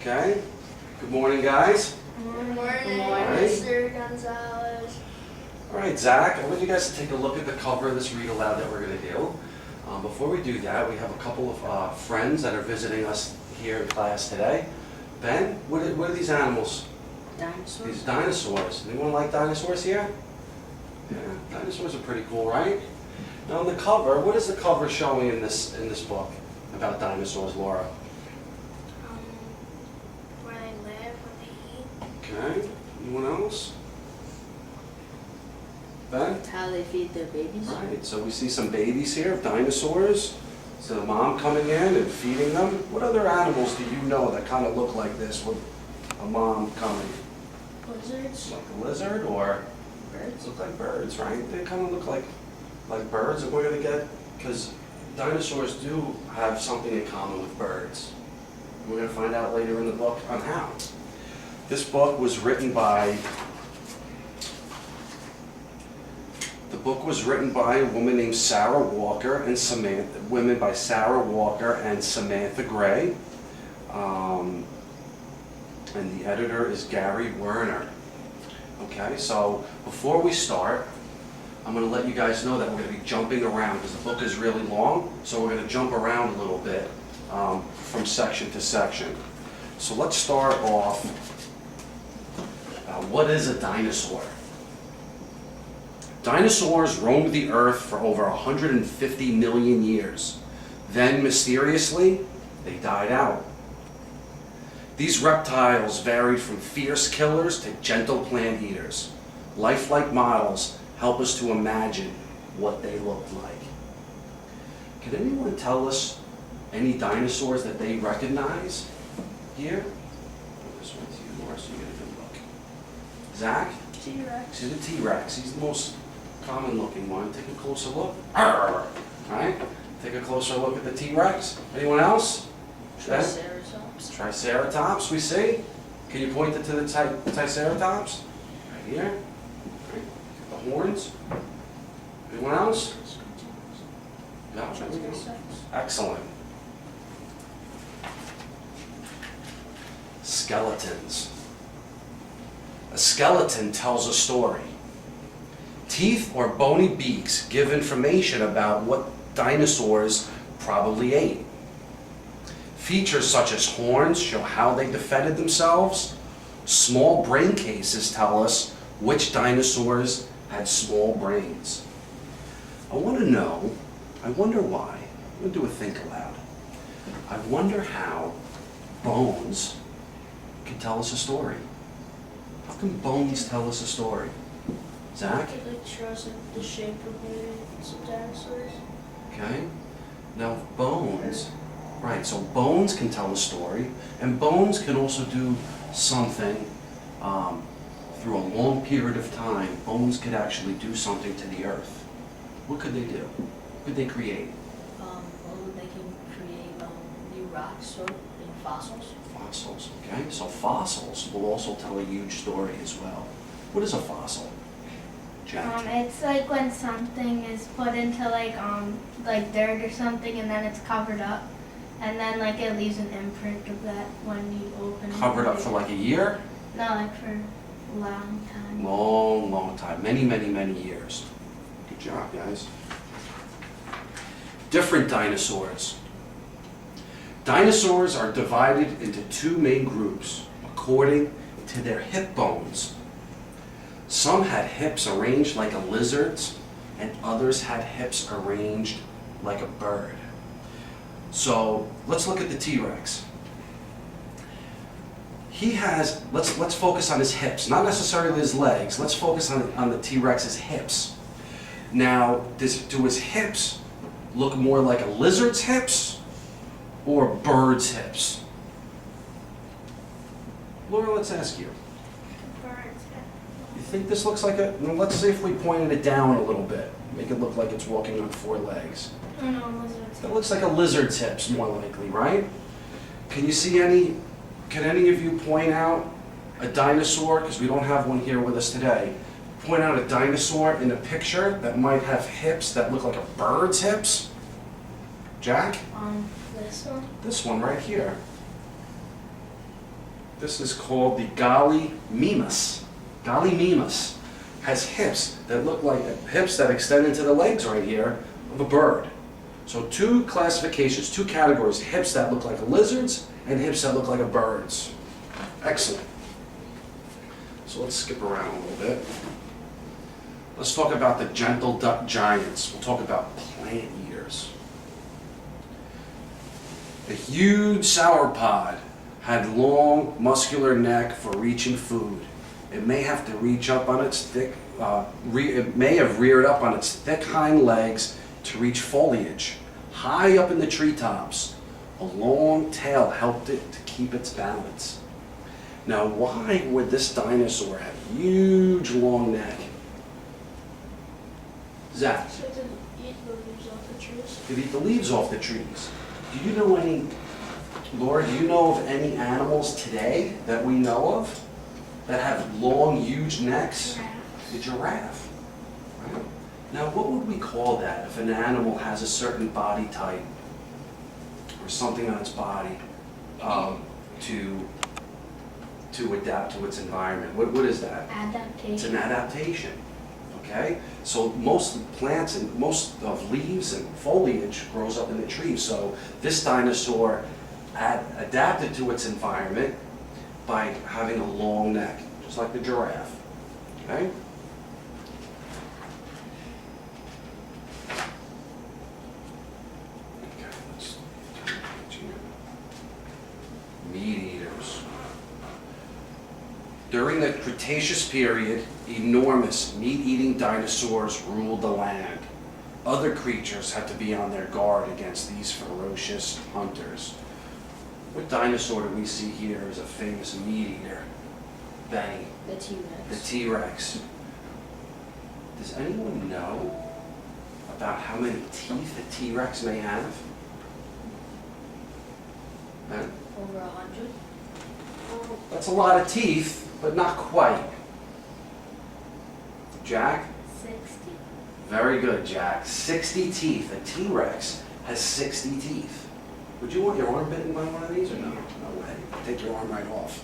Okay. Good morning, guys. Good morning, Alright. Mr. Gonzalez. All right, Zach, I want you guys to take a look at the cover of this read aloud that we're going to do. Before we do that, we have a couple of friends that are visiting us here in class today. Ben, what are these animals? Dinosaur? These dinosaurs. Anyone like dinosaurs here? Yeah, dinosaurs are pretty cool, right? Now on the cover, what is the cover showing in this book about dinosaurs, Laura? Where they live, what they eat. Okay. Anyone else? Ben? How they feed their babies? Right, so we see some babies here of dinosaurs. So the mom coming in and feeding them. What other animals do you know that kind of look like this with a mom coming? Lizards. Like a lizard or Birds? look like birds, right? They kind of look like birds, and we're going to get, because dinosaurs do have something in common with birds. We're going to find out later in the book on how. This book was written by a woman named Sarah Walker and Samantha Gray. And the editor is Gary Werner. Okay, so before we start, I'm going to let you guys know that we're going to be jumping around because the book is really long, so we're going to jump around a little bit from section to section. So let's start off. What is a dinosaur? Dinosaurs roamed the earth for over 150 million years. Then, mysteriously, they died out. These reptiles varied from fierce killers to gentle plant eaters. Lifelike models help us to imagine what they looked like. Can anyone tell us any dinosaurs that they recognize here? This one's you, Laura, so you get a good look. Zach? T-Rex. See the T-Rex. He's the most common looking one. Take a closer look. All right. Take a closer look at the T-Rex. Anyone else? Triceratops? Triceratops, we see. Can you point it to the Triceratops? Right here. Right. The horns. Anyone else? No, there we go. Excellent. Skeletons. A skeleton tells a story. Teeth or bony beaks give information about what dinosaurs probably ate. Features such as horns show how they defended themselves. Small brain cases tell us which dinosaurs had small brains. I wonder why. I'm going to do a think aloud. I wonder how bones can tell us a story. How can bones tell us a story? Zach? It like shows like the shape of maybe some dinosaurs. Okay. Now bones, right, so bones can tell a story, and bones can also do something through a long period of time. Bones could actually do something to the earth. What could they do? What could they create? Well, they can create new rocks or new fossils. Fossils, okay? So fossils will also tell a huge story as well. What is a fossil? Jack? It's like when something is put into like dirt or something, and then it's covered up, and then like it leaves an imprint of that when you open it. Covered up for like a year? No, like for a long time. Long time. Many years. Good job, guys. Different dinosaurs. Dinosaurs are divided into two main groups according to their hip bones. Some had hips arranged like a lizard's, and others had hips arranged like a bird. So let's look at the T-Rex. Let's focus on his hips, not necessarily his legs. Let's focus on the T-Rex's hips. Now, do his hips look more like a lizard's hips or a bird's hips? Laura, let's ask you. Birds. You think this looks like let's see if we pointed it down a little bit. Make it look like it's walking on four legs. Oh no, lizards. That looks like a lizard's hips, more likely, right? Can any of you point out a dinosaur, because we don't have one here with us today, point out a dinosaur in a picture that might have hips that look like a bird's hips? Jack? This one. This one right here. This is called the Gallimimus. Gallimimus has hips that look like hips that extend into the legs right here of a bird. So two classifications, two categories, hips that look like a lizard's and hips that look like a bird's. Excellent. So let's skip around a little bit. Let's talk about the gentle duck giants. We'll talk about plant eaters. The huge sauropod had long, muscular neck for reaching food. It may have to reach up on its thick, it may have reared up on its thick hind legs to reach foliage. High up in the treetops, a long tail helped it to keep its balance. Now, why would this dinosaur have a huge, long neck? Zach, So it didn't eat the leaves off the trees. could eat the leaves off the trees. Do you know any, Laura, do you know of any animals today that we know of that have long, huge necks? The giraffe. Right? Now, what would we call that if an animal has a certain body type or something on its body to adapt to its environment? What is that? Adaptation. It's an adaptation. Okay? So most plants and most of leaves and foliage grows up in the trees. So this dinosaur adapted to its environment by having a long neck, just like the giraffe. Okay? Okay, let's turn the page here. Meat eaters. During the Cretaceous period, enormous meat-eating dinosaurs ruled the land. Other creatures had to be on their guard against these ferocious hunters. What dinosaur do we see here as a famous meat eater? Benny, The T-Rex. the T-Rex. Does anyone know about how many teeth a T-Rex may have? Ben? Over 100. That's a lot of teeth, but not quite. Jack? 60. Very good, Jack. 60 teeth. A T-Rex has 60 teeth. Would you want your arm bitten by one of these or no? No way. Take your arm right off.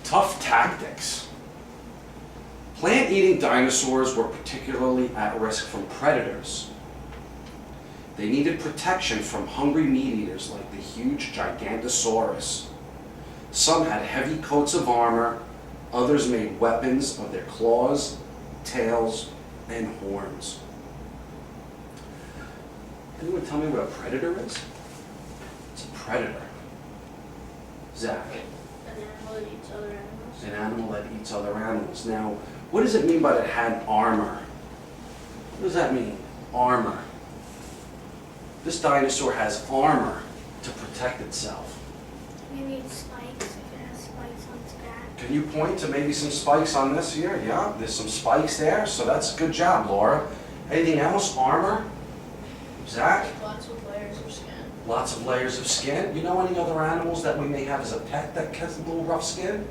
Tough tactics. Plant-eating dinosaurs were particularly at risk from predators. They needed protection from hungry meat eaters like the huge Gigantosaurus. Some had heavy coats of armor, others made weapons of their claws, tails, and horns. Anyone tell me what a predator is? It's a predator. Zach, An animal that eats other animals. an animal that eats other animals. Now, what does it mean by it had armor? What does that mean? Armor. This dinosaur has armor to protect itself. You need spikes if it has spikes on its back. Can you point to maybe some spikes on this here? Yeah, there's some spikes there, so that's a good job, Laura. Anything else? Armor? Zach? Lots of layers of skin. Lots of layers of skin. You know any other animals that we may have as a pet that has a little rough skin?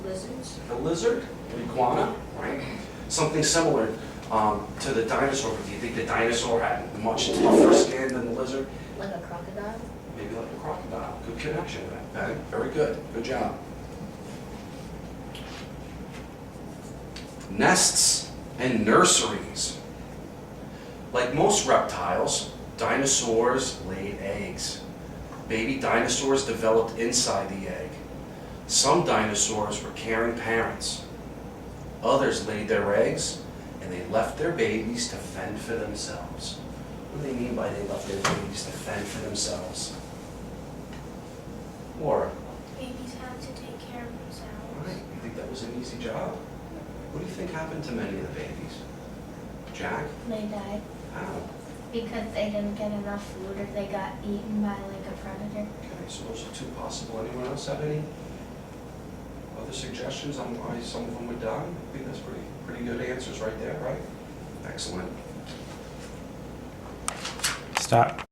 Lizards. The lizard? The iguana? Right? Something similar to the dinosaur. Do you think the dinosaur had much tougher skin than the lizard? Like a crocodile. Maybe like a crocodile. Good connection, Ben. Very good. Good job. Nests and nurseries. Like most reptiles, dinosaurs laid eggs. Baby dinosaurs developed inside the egg. Some dinosaurs were caring parents. Others laid their eggs and they left their babies to fend for themselves. What do they mean by they left their babies to fend for themselves? Laura, Babies have to take care of themselves. right, you think that was an easy job? What do you think happened to many of the babies? Jack? They died How? because they didn't get enough food or they got eaten by like a predator. Okay, so those are two possible. Anyone else have any other suggestions on why some of them were done? I think that's pretty good answers right there, right? Excellent. Stop.